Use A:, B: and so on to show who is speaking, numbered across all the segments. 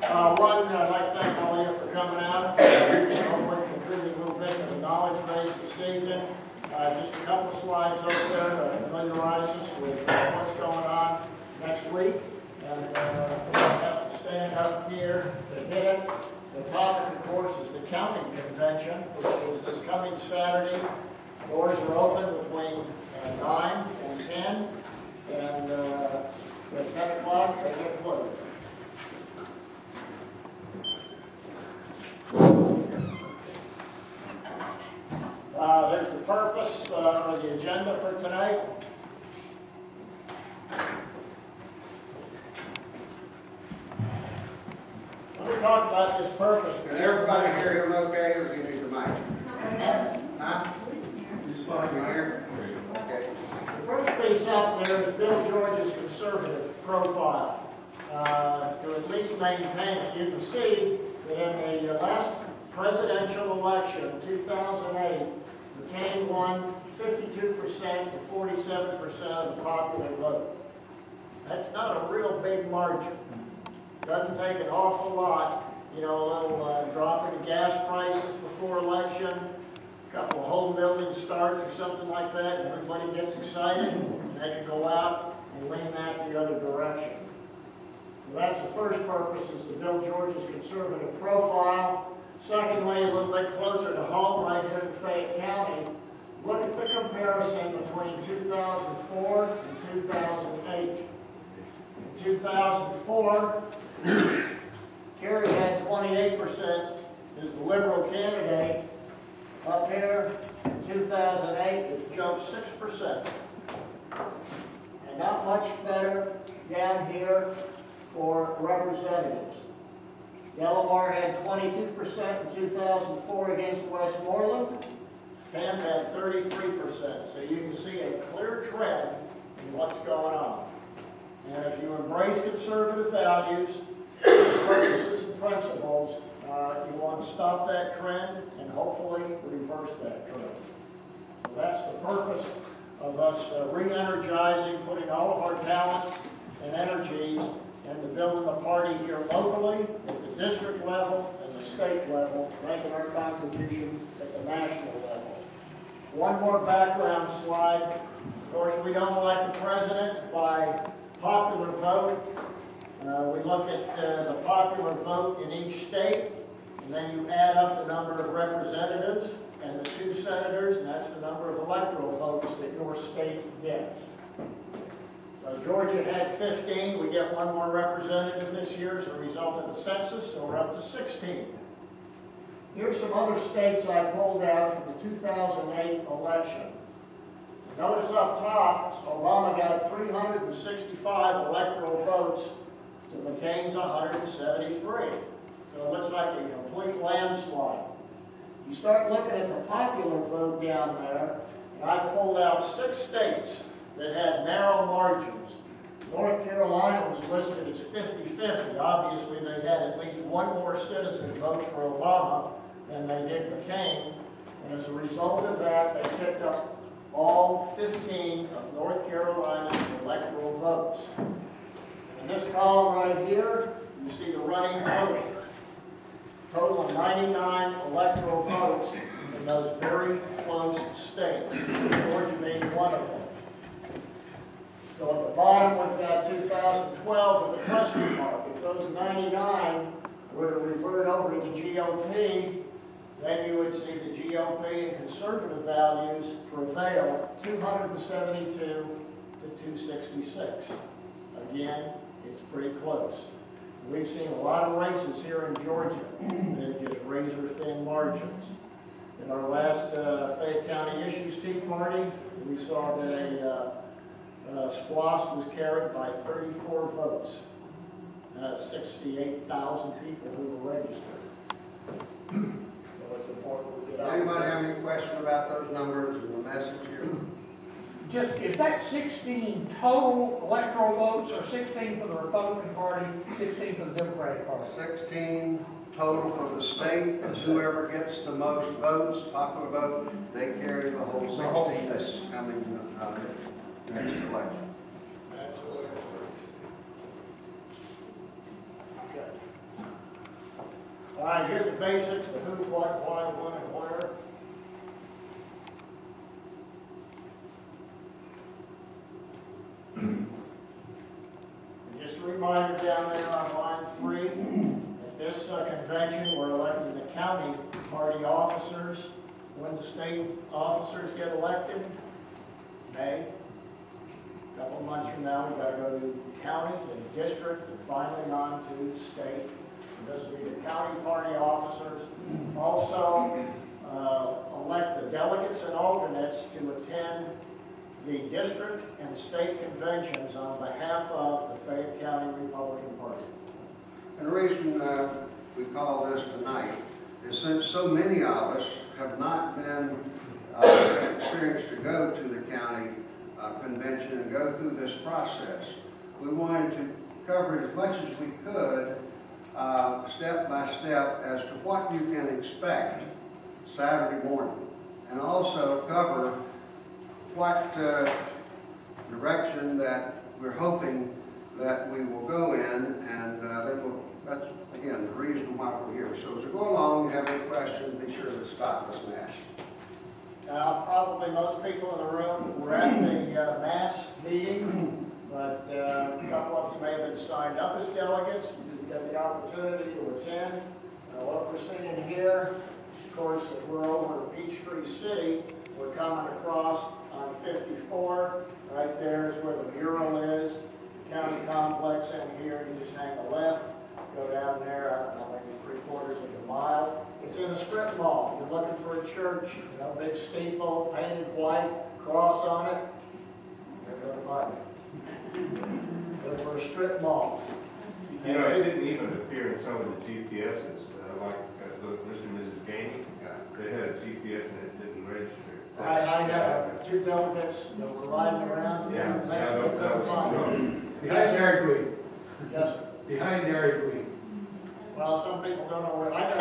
A: One, I'd like to thank all of you for coming out. Hopefully contributing a little bit to the knowledge base this evening. Just a couple of slides over there to familiarize us with what's going on next week. And we'll have to stand up here to hit it. The topic, of course, is the county convention, which is this coming Saturday. Doors are open between 9 and 10. And at 10 o'clock, they get closed. There's the purpose or the agenda for tonight. Let me talk about this purpose.
B: Can everybody hear him okay, or do you need the mic? Huh? You hear? Okay.
A: The first piece up there is Bill George's conservative profile. To at least maintain it, you can see that in the last presidential election, 2008, McCain won 52% to 47% of the popular vote. That's not a real big margin. Doesn't take an awful lot. You know, a little drop in gas prices before election, a couple of home building starts or something like that, and everybody gets excited, and they can go out and lean that the other direction. So that's the first purpose, is to build George's conservative profile. Secondly, a little bit closer to home, right here in Fayette County, look at the comparison between 2004 and 2008. In 2004, Kerry had 28% as the Liberal candidate. Up here, in 2008, it jumped 6%. And not much better down here for representatives. Delamar had 22% in 2004 against Westmoreland. Pam had 33%. So you can see a clear trend in what's going on. And if you embrace conservative values, purposes, and principles, you want to stop that trend and hopefully reverse that trend. So that's the purpose of us re-energizing, putting all of our talents and energies into building the party here locally, at the district level, and the state level, making our contribution at the national level. One more background slide. Of course, we don't elect the president by popular vote. We look at the popular vote in each state, and then you add up the number of representatives and the 2 senators, and that's the number of electoral votes that your state gets. Georgia had 15. We get 1 more representative this year as a result of the census, so we're up to 16. Here's some other states I pulled out from the 2008 election. Notice up top, Obama got 365 electoral votes to McCain's 173. So it looks like a complete landslide. You start looking at the popular vote down there, and I've pulled out 6 states that had narrow margins. North Carolina was listed as 50-50. Obviously, they had at least 1 more citizen vote for Obama than they did McCain. And as a result of that, they picked up all 15 of North Carolina's electoral votes. In this column right here, you see the running total. Total of 99 electoral votes in those very close states, Georgia being one of them. So at the bottom, we've got 2012 with a question mark. If those 99 were to revert over to the GOP, then you would see the GOP and conservative values prevail, 272 to 266. Again, it's pretty close. We've seen a lot of races here in Georgia that are just razor-thin margins. In our last Fayette County Issues Tea Party, we saw that a SPLOST was carried by 34 votes. 68,000 people who were registered. So it's important we get out.
B: Anybody have any question about those numbers and the message here?
C: Just, is that 16 total electoral votes, or 16 for the Republican Party, 16 for the Democratic Party? 16
B: total for the state, and whoever gets the most votes, popular vote, they carry the whole 16 that's coming next election.
A: That's the way it works. Okay. All right, here's the basics, the who, what, why, when, and where. And just a reminder down there on line 3, at this convention, we're electing the county party officers. When the state officers get elected, May. A couple of months from now, we've got to go to county, then district, and finally on to state. And this will be the county party officers. Also, elect the delegates and alternates to attend the district and state conventions on behalf of the Fayette County Republican Party.
B: And the reason we call this tonight is since so many of us have not been experienced to go to the county convention and go through this process, we wanted to cover it as much as we could, step by step, as to what you can expect Saturday morning, and also cover what direction that we're hoping that we will go in, and then that's, again, the reason why we're here. So as we go along, you have any questions, be sure to stop us and ask.
A: Now, probably most people in the room were at the mass meeting, but a couple of you may have been signed up as delegates. You didn't get the opportunity to attend. What we're seeing here, of course, if we're over to Peachtree City, we're coming across on 54. Right there is where the mural is. The county complex in here, you just hang a left, go down there, I don't know, maybe 3/4 of a mile. It's in a strip mall. You're looking for a church, you know, big steeple, painted white, cross on it. You're going to find it. Look for a strip mall.
D: You know, it didn't even appear in some of the GPSs, like Mr. and Mrs. Gainey. They had a GPS and it didn't register.
A: I have 2 delegates that were riding around.
D: Yeah.
C: Behind Dairy Queen.
A: Yes, sir.
C: Behind Dairy Queen.
A: Well, some people don't know where, I got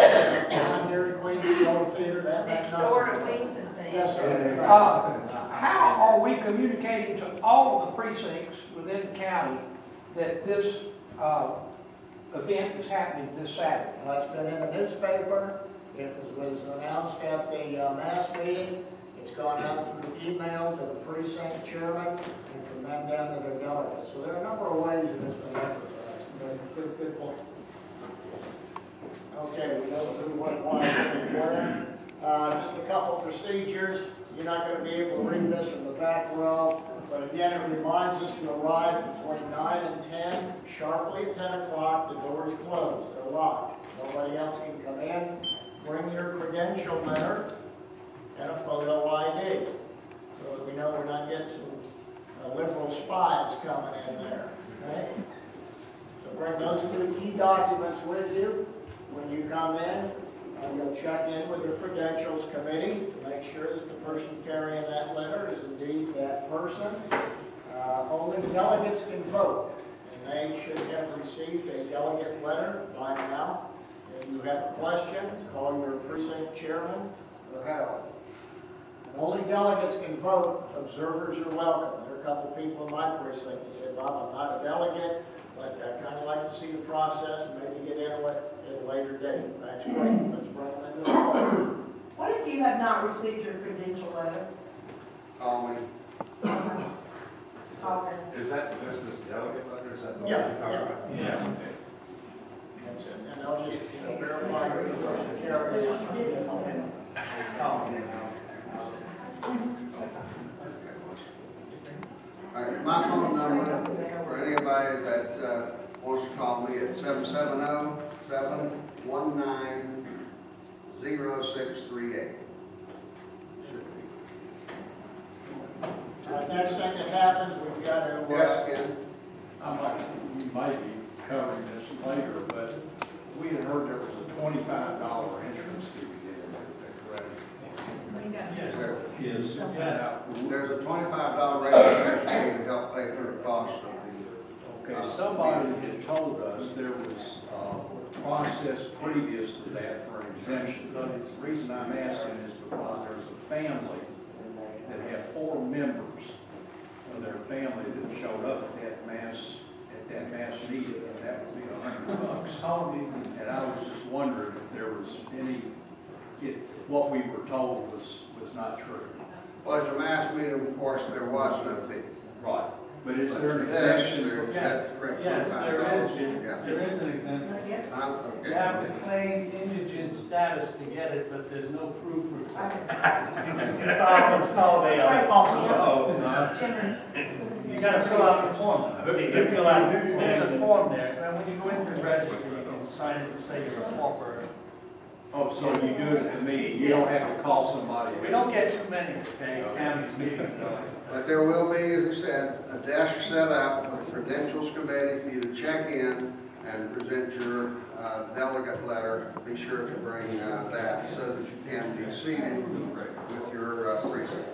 A: behind Dairy Queen, the old theater, that makes nothing.
E: Store of wings and things.
A: Yes, sir.
C: How are we communicating to all of the precincts within the county that this event is happening this Saturday?
A: It's been in the newspaper, it was announced at the mass meeting, it's gone out through email to the precinct chairman, and from them down to their delegates. So there are a number of ways that it's been advertised. Good point. Okay, we know who, what, why, and where. Just a couple procedures. You're not going to be able to read this from the back row, but again, it reminds us to arrive between 9 and 10. Sharply at 10 o'clock, the doors close. They're locked. Nobody else can come in. Bring your credential letter and a photo ID, so that we know we're not getting some liberal spies coming in there. Okay? So bring those 2 key documents with you when you come in. You'll check in with your credentials committee to make sure that the person carrying that letter is indeed that person. Only delegates can vote, and they should have received a delegate letter by now. If you have a question, call your precinct chairman or Harold. Only delegates can vote. Observers are welcome. There are a couple people in my precinct that said, "Bob, I'm not a delegate, but I kind of like to see the process and maybe get into it at a later date." That's great. Let's bring them into the call.
E: What if you have not received your credential letter?
B: Call me.
E: Okay.
D: Is that just this delegate letter? Is that?
A: Yeah. That's it. And I'll just verify who the person carries it.
B: All right, my phone number for anybody that wants to call me at 770-719-0638.
A: Next thing that happens, we've got to...
B: Yes, Ken?
F: We might be covering this later, but we had heard there was a $25 entrance fee to get in there. Is that correct? Is that
B: There's a $25 registration fee to help pay for the cost of the...
F: okay? Somebody had told us there was a process previous to that for an exemption. The reason I'm asking is because there's a family that had 4 members of their family that showed up at that mass at at that mass meeting, and that would be $100. And I was just wondering if there was any, if what we were told was not true.
B: Well, as a mass meeting, of course, there was no fee.
F: Right. But is there an
B: Yes,
F: exemption for
B: there-
G: Yes, there is.
B: Yeah.
G: There is an exemption.
B: Okay.
G: You have to claim indigent status to get it, but there's no proof required. It's called a pump. You gotta fill out the form. You fill out, there's a form there, and when you go into the registry, you can sign it and say you're a pauper.
F: Oh, so you do it at the meeting, you don't have to call somebody?
G: We don't get too many, okay, county meetings, so.
B: But there will be, as I said, a desk set up with a credentials committee for you to check in and present your delegate letter. Be sure to bring that so that you can be seated with your precinct.